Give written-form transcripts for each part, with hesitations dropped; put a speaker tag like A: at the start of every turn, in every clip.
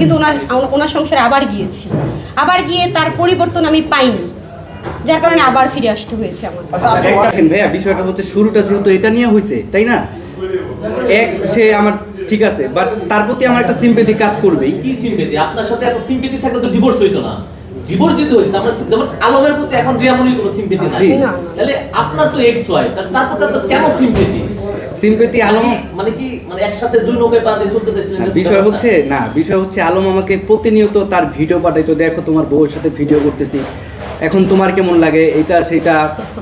A: কিন্তু ওনার সংসারে আবার গিয়েছি, আবার গিয়ে তার পরিবর্তন আমি পাইনি, যার কারণে আবার ফিরে আসতে হয়েছে আমার।
B: ভাইয়া বিষয়টা হচ্ছে শুরুটা যেহেতু এটা নিয়ে হয়েছে, তাই না? এক্স সে আমার ঠিক আছে, বাট তার প্রতি আমার একটা সিম্পেথি কাজ করবেই।
C: কি সিম্পেথি? আপনার সাথে এত সিম্পেথি থাকলে তো ডিভোর্স হইতো না। ডিভোর্স দিতে হয়েছে আমরা, যেমন আলমের প্রতি এখন রিয়ামনির কোনো সিম্পেথি নাই, তাহলে আপনার তো এক্স ওয়াই, তার প্রতি তো কেন সিম্পেথি?
B: সিম্পেথি আলম
C: মানে কি, মানে একসাথে দুই নৌকায় পা দিয়ে চলতে চাইছিলেন?
B: বিষয় হচ্ছে আলম আমাকে প্রতিনিয়ত তার ভিডিও পাঠাইতো, দেখো তোমার বউয়ের সাথে ভিডিও করতেছি, এখন তোমার কেমন লাগে, এটা সেটা,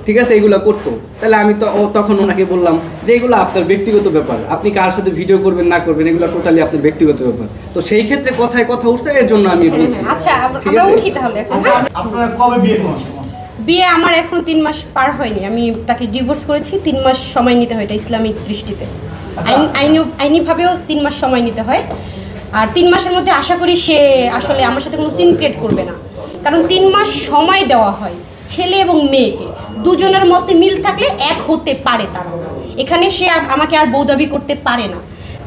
B: ঠিক আছে, এগুলো করতো। তাহলে আমি তো তখন ওনাকে বললাম যে এগুলো আপনার ব্যক্তিগত ব্যাপার, আপনি কার সাথে ভিডিও করবেন না করবেন এগুলো টোটালি আপনার ব্যক্তিগত ব্যাপার। তো সেই ক্ষেত্রে কথায় কথা উঠছে, এর জন্য আমি বলছি।
A: আচ্ছা আমরা উঠি তাহলে।
D: আপনারা কবে বিয়ে করছেন?
A: বিয়ে আমার এখনো 3 মাস পার হয়নি, আমি তাকে ডিভোর্স করেছি। 3 মাস সময় নিতে হয় এটা ইসলামিক দৃষ্টিতে, আইনিভাবেও 3 মাস সময় নিতে হয়। আর 3 মাসের মধ্যে আশা করি সে আসলে আমার সাথে কোনো সিন ক্রিয়েট করবে না, কারণ 3 মাস সময় দেওয়া হয় ছেলে এবং মেয়েকে, দুজনের মধ্যে মিল থাকলে এক হতে পারে তারা। এখানে সে আমাকে আর বউ দাবি করতে পারে না।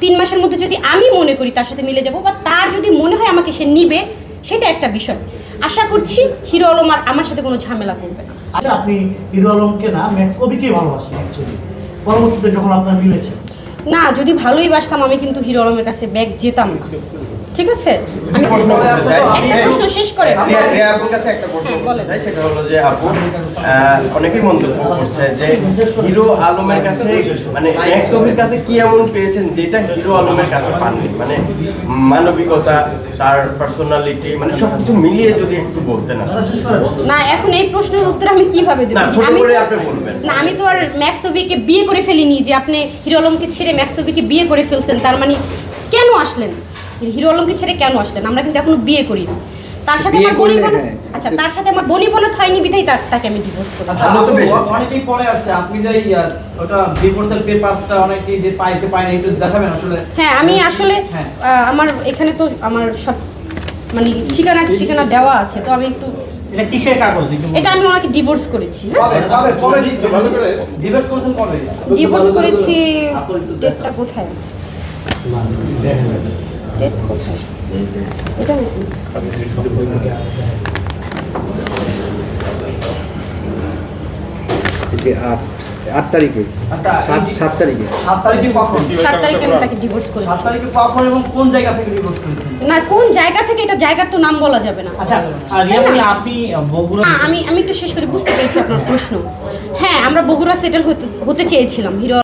A: 3 মাসের মধ্যে যদি আমি মনে করি তার সাথে মিলে যাব, বা তার যদি মনে হয় আমাকে সে নিবে, সেটা একটা বিষয়। আশা করছি হিরো আলম আর আমার সাথে কোনো ঝামেলা করবে না।
D: আচ্ছা, আপনি হিরো আলমকে না ম্যাক্স কবিকে ভালোবাসেন অ্যাকচুয়ালি, পরবর্তীতে যখন আপনার মিলেছে?
A: না, যদি ভালোই বাসতাম আমি কিন্তু হিরো আলমের কাছে ব্যাগ যেতাম না, ঠিক আছে? আমি একটা প্রশ্ন শেষ করে
E: আপনার কাছে একটা প্রশ্ন করতে চাই, সেটা হলো যে আপু অনেকেই মন্তব্য করছে যে হিরো আলমের কাছে মানে ম্যাক্স কবির কাছে কি এমন পেয়েছেন যেটা হিরো আলমের কাছে পাননি, মানে মানবিকতা, তার পার্সোনালিটি, মানে সবকিছু মিলিয়ে যদি একটু বলতেন।
A: না, এখন এই প্রশ্নের উত্তর আমি কিভাবে দেব? আমি তো আর ম্যাক্স কবিকে বিয়ে করে ফেলিনি যে আপনি হিরো আলমকে ছেড়ে ম্যাক্স কবিকে বিয়ে করে ফেলছেন, তার মানে কেন আসলেন? হিরো আলমকে ছেড়ে কেন আসলেন? আমরা কিন্তু এখনো বিয়ে করিনি। তার সাথে আমার আচ্ছা, তার সাথে আমার বনিবনত হয়নি বিধাই তাকে আমি ডিভোর্স করি।
F: অনেকেই পরে আসছে, আপনি যে ওটা ডিভোর্সের পেপারসটা অনেকেই যে পাইছে পায়নি একটু দেখাবেন আসলে?
A: হ্যাঁ, আমি আসলে আমার এখানে তো আমার সব মানে ঠিকানা দেওয়া আছে, তো আমি একটু
F: এটা কিসের কাগজ?
A: এটা আমি ওনাকে ডিভোর্স করেছি।
F: ডিভোর্স করেছেন কবে?
A: ডিভোর্স করেছি, ডেটটা কোথায়? ডেট কোথায়? এটা
B: যে 8 তারিখে, 7 তারিখে।
F: 7 তারিখে কখন?
A: 7 তারিখে আমি তাকে ডিভোর্স করেছি।
F: 7 তারিখে কখন এবং কোন জায়গা থেকে ডিভোর্স করেছেন?
A: না, কোন জায়গা থেকে, এটা জায়গার তো নাম বলা যাবে না।
F: আচ্ছা, আর রিয়ামনি আপনি বগুড়া,
A: আমি একটু শেষ করে বুঝতে পেরেছি আপনার প্রশ্ন। হ্যাঁ, আমরা বগুড়া সেটেল হতে চেয়েছিলাম। হিরো